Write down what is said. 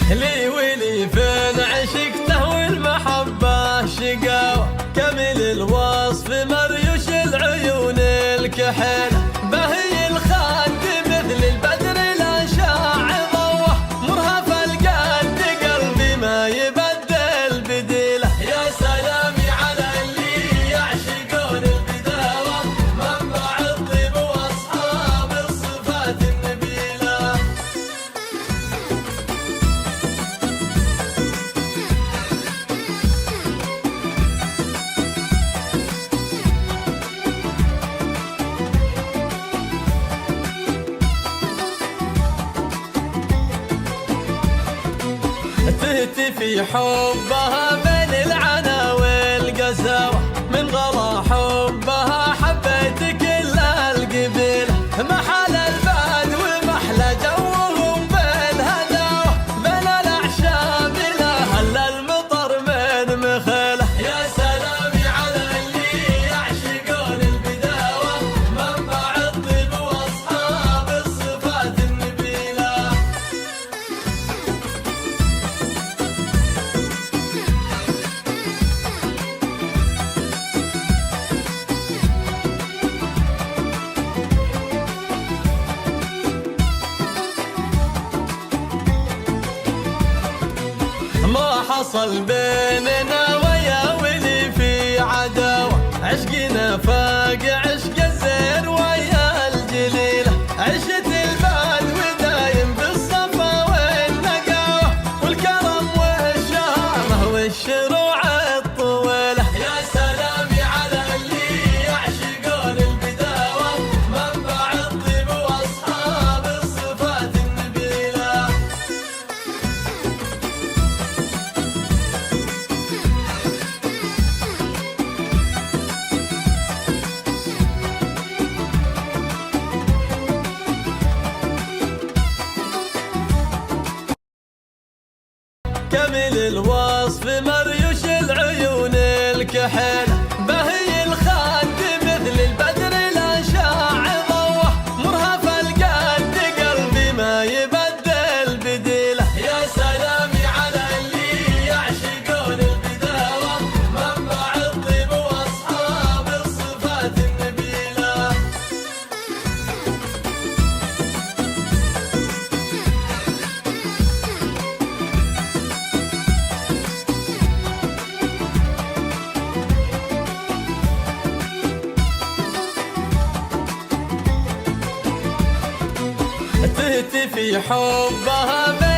لي ولي فين عشقته والمحبة شقاوة، كامل الوصف مريوش العيون الكحيلة، بهي الخد مثل البدر لا شاع ضوه، مرهف القد قلبي ما يبدل بديله. يا سلامي على اللي يعشقون البداوة، منبع الطيب واصحاب الصفات النبيلة. تهتفي حبها بين العنا والقساوة، من غلا حبها حبيت كل القبيلة، محل البعد ومحلى جوهم بالهداوة، بين الأعشاب لهل المطر من مخيلة. يا سلامي على اللي يعشقون البداوة، منبع الطيب واصحاب الصفات النبيلة. ما حصل بيننا ويا ولي في عداوة، عشقنا فاق عشق الزين ويا الجليلة، عشت البعد ودايم بالصفا والنقاوة، والكرم والشهامة والشروع الطويلة. يا سلامي على اللي يعشقون البداوة، منبع الطيب واصحاب الصفات النبيلة. كامل الوصف مريوش العيون الكحيلة، بهي الخد مثل البدر لا شاع ضوه، مرهف القد قلبي ما يبدل بديله. يا سلامي على اللي يعشقون البداوة، منبع الطيب واصحاب الصفات النبيلة. تهتفي حبها